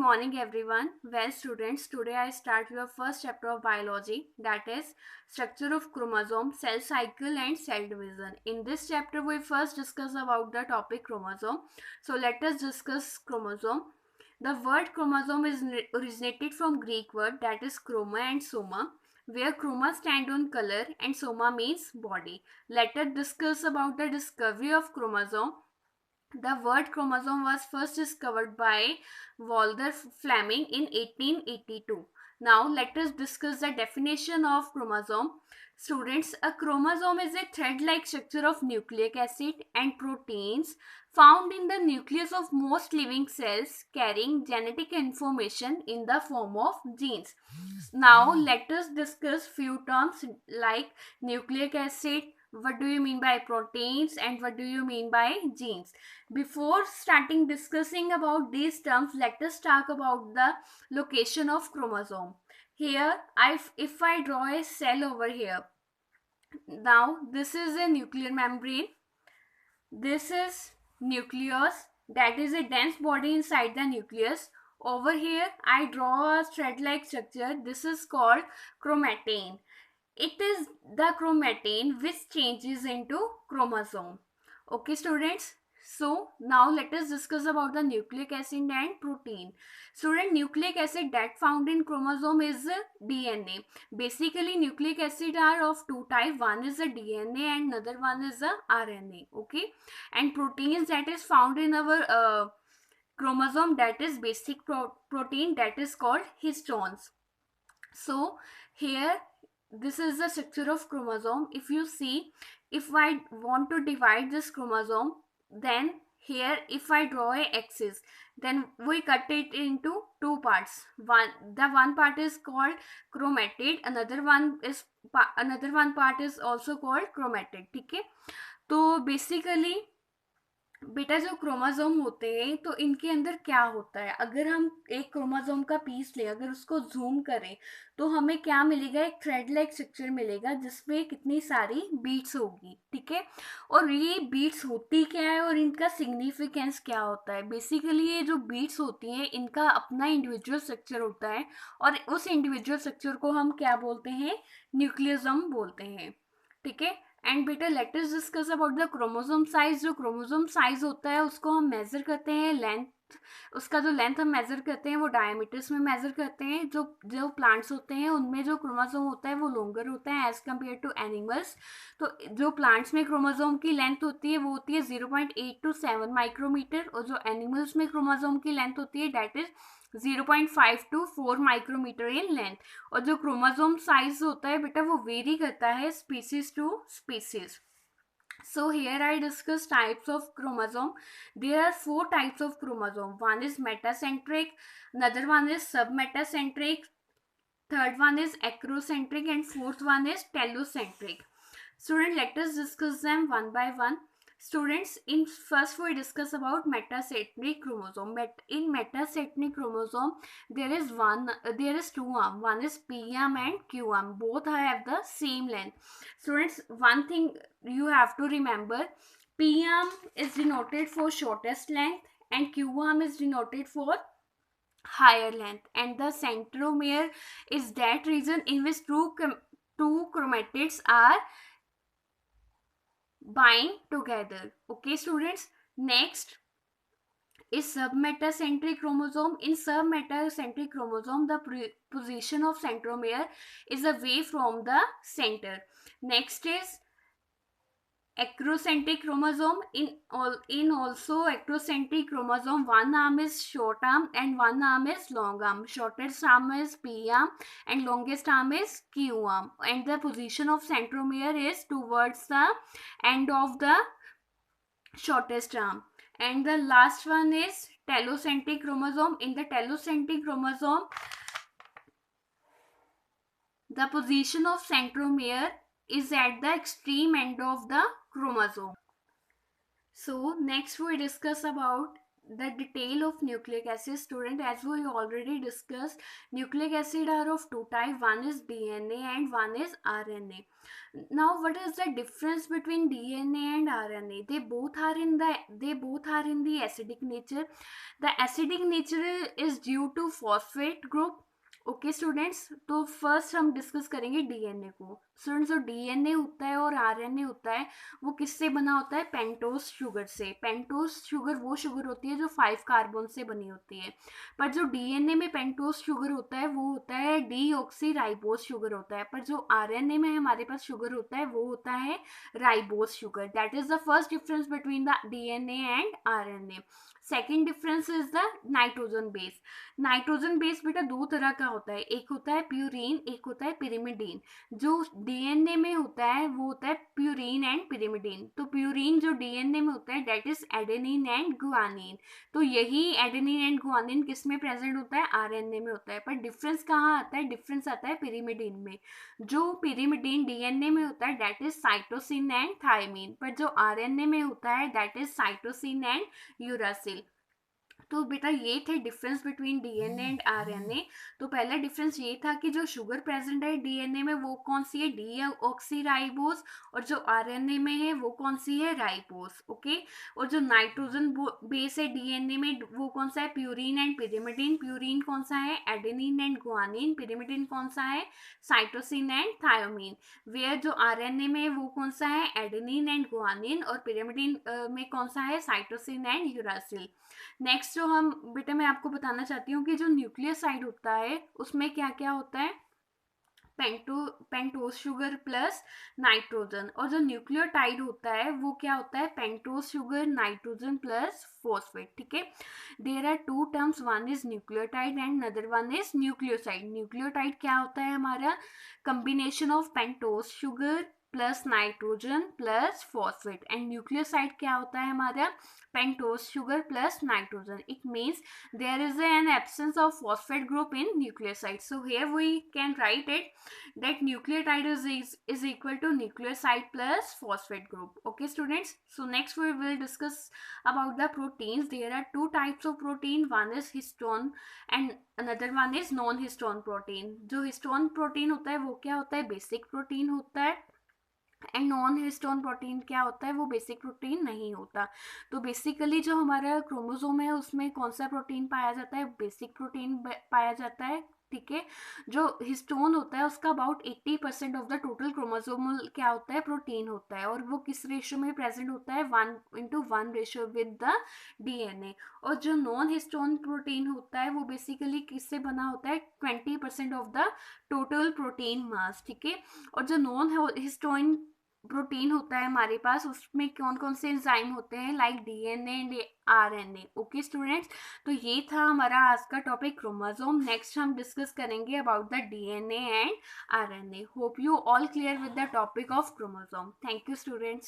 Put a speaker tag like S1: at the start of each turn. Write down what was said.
S1: morning everyone. Well students, today I start your first chapter of biology, that is structure of chromosome, cell cycle and cell division. In this chapter we first discuss about the topic chromosome. So let us discuss chromosome. The word chromosome is originated from Greek word that is chroma and soma, where chroma stand on color and soma means body. Let us discuss about the discovery of chromosome. The word chromosome was first discovered by Walter Fleming in 1882. Now let us discuss the definition of chromosome. Students, a chromosome is a thread-like structure of nucleic acid and proteins found in the nucleus of most living cells carrying genetic information in the form of genes. Now let us discuss few terms like nucleic acid, what do you mean by proteins, and what do you mean by genes. Before starting discussing about these terms, let us talk about the location of chromosome. Here, if I draw a cell over here, now this is a nuclear membrane, this is nucleus, that is a dense body inside the nucleus. Over here, I draw a thread-like structure, this is called chromatin. It is the chromatin which changes into chromosome. Okay students, so now let us discuss about the nucleic acid and protein. Student, nucleic acid that found in chromosome is DNA. Basically nucleic acid are of two type, one is a DNA and another one is a RNA. Okay, and proteins that is found in our chromosome, that is basic protein, that is called histones. So here, this is the structure of chromosome. If you see, if I want to divide this chromosome, then here if I draw a axis, then we cut it into two parts. One part is called chromatid, another one part is also called chromatid. ठीक है, तो basically बेटा जो chromosome होते हैं तो इनके अंदर क्या होता है, अगर हम एक क्रोमोसोम का पीस ले, अगर उसको जूम करें तो हमें क्या मिलेगा, एक थ्रेड लाइक स्ट्रक्चर मिलेगा जिसमें कितनी सारी बीट्स होगी. ठीक है, और ये बीट्स होती क्या है और इनका सिग्निफिकेंस क्या होता है. बेसिकली ये जो बीट्स होती हैं इनका अपना इंडिविजुअल स्ट्रक्चर होता है और उस इंडिविजुअल स्ट्रक्चर को हम क्या बोलते हैं, न्यूक्लियोसम बोलते हैं. ठीक है, एंड बेटा let us discuss about the chromosome size. जो क्रोमोसोम साइज होता है उसको हम मेजर करते हैं लेंथ, उसका जो लेंथ हम मेजर करते हैं वो डायमीटर्स में मेजर करते हैं. जो जो प्लांट्स होते हैं उनमें जो क्रोमोसोम होता है वो लॉन्गर होता है एज कम्पेयर टू एनिमल्स. तो जो प्लांट्स में क्रोमोसोम की लेंथ होती है वो होती है 0.8 to 7 माइक्रोमीटर, और जो एनिमल्स में क्रोमोसोम की लेंथ होती है that is 0.5 to 4 micrometre in length. और जो क्रोमोसोम साइज होता है बेटा वो वेरी करता है species to species. So here I discuss types of chromosome. There are four types of chromosome. One is metacentric, another one is submetacentric, third one is acrocentric, and fourth one is telocentric. Students, let us discuss them one by one. Students, in first we discuss about metacentric chromosome. In metacentric chromosome, there is two arm. One is P arm and Q arm. Both have the same length. Students, one thing you have to remember: P arm is denoted for shortest length, and Q arm is denoted for higher length. And the centromere is that region in which two chromatids are bind together. Okay students, next is submetacentric chromosome. In submetacentric chromosome, the position of centromere is away from the center. Next is acrocentric chromosome. In also acrocentric chromosome, one arm is short arm and one arm is long arm. Shortest arm is P arm and longest arm is Q arm, and the position of centromere is towards the end of the shortest arm. And the last one is telocentric chromosome. In the telocentric chromosome, the position of centromere is at the extreme end of the chromosome. So next we discuss about the detail of nucleic acid, student, as we already discussed, nucleic acid are of two type. One is DNA and one is RNA. Now, what is the difference between DNA and RNA? They both are in the acidic nature. The acidic nature is due to phosphate group. Okay students, तो first हम discuss करेंगे DNA को. Students, जो DNA होता है और RNA होता है वो किससे बना होता है? पेंटोज शुगर से. पेंटोज शुगर वो शुगर होती है जो 5 कार्बन से बनी होती है. पर जो डीएनए में पेंटोज शुगर होता है वो होता है डीऑक्सी राइबोज शुगर होता है. पर जो आरएनए में हमारे पास शुगर होता है वो होता है ribose sugar. That is the first difference between the DNA and RNA. Second difference is the nitrogen base. Nitrogen base बेटा दो तरह का होता है, एक होता है प्यूरीन, एक होता है पिरिमिडीन. जो डीएनए में होता है वो होता है प्यूरीन एंड पिरिमिडीन. तो प्यूरीन जो डीएनए में होता है that is adenine and guanine. तो यही एडेनिन एंड गुआनिन किस में प्रेजेंट होता है? आरएनए में होता है. पर डिफरेंस कहाँ आता है? डिफरेंस आता है पिरिमिडीन में. जो पिरिमिडीन डीएनए में होता है that is cytosine and thymine. पर जो आरएनए में होता है that is cytosine and uracil. तो बेटा ये थे difference between DNA and RNA. तो पहला डिफरेंस ये था कि जो शुगर प्रेजेंट है डीएनए में वो कौन सी है? Deoxy ribose. और जो आरएनए में है वो कौन सी है? राइबोस. ओके. और जो नाइट्रोजन बेस है डीएनए में वो कौन सा है? Purine and pyrimidine. प्यूरीन कौन सा है? Adenine and guanine. पिरिमिडीन कौन सा है? Cytosine and thymine. वेयर जो आरएनए में वो कौन सा है? Adenine and guanine. और पिरिमिडीन में कौन सा है? Cytosine and uracil. नेक्स्ट जो हम बेटा मैं आपको बताना चाहती हूँ कि जो न्यूक्लियोसाइड होता है उसमें क्या क्या होता है? Pentose sugar plus nitrogen. और जो न्यूक्लियोटाइड होता है वो क्या होता है? Pentose sugar nitrogen plus phosphate. ठीक है. There are two terms, one is nucleotide and other one is nucleoside. Nucleotide क्या होता है? हमारा combination of pentose sugar plus nitrogen plus phosphate. And nucleoside क्या होता है हमारा? Pentose sugar plus nitrogen. It means there is an absence of phosphate group in nucleoside. So here we can write it that nucleotide is equal to nucleoside plus phosphate group. Okay students, so next we will discuss about the proteins. There are two types of protein, one is histone and another one is non histone protein. जो histone protein होता है वो क्या होता है? Basic protein होता है. And non histone protein क्या होता है? वो बेसिक प्रोटीन नहीं होता. तो बेसिकली जो हमारा क्रोमोसोम है उसमें कौन सा प्रोटीन पाया जाता है? बेसिक प्रोटीन पाया जाता है. ठीक है. जो हिस्टोन होता है उसका about 80% of the total chromosomal क्या होता है? प्रोटीन होता है. और वो किस रेशियो में प्रेजेंट होता है? 1:1 रेशियो विद द डीएनए. और जो नॉन हिस्टोन प्रोटीन होता है वो बेसिकली किससे बना होता है? 20% ऑफ द टोटल प्रोटीन मास. ठीक है. और जो नॉन हिस्टोन प्रोटीन होता है हमारे पास उसमें कौन कौन से एंजाइम होते हैं? Like DNA and RNA. Okay students, तो ये था हमारा आज का टॉपिक क्रोमोसोम. नेक्स्ट हम डिस्कस करेंगे about the DNA and RNA. Hope you all clear with the topic of chromosome. Thank you students.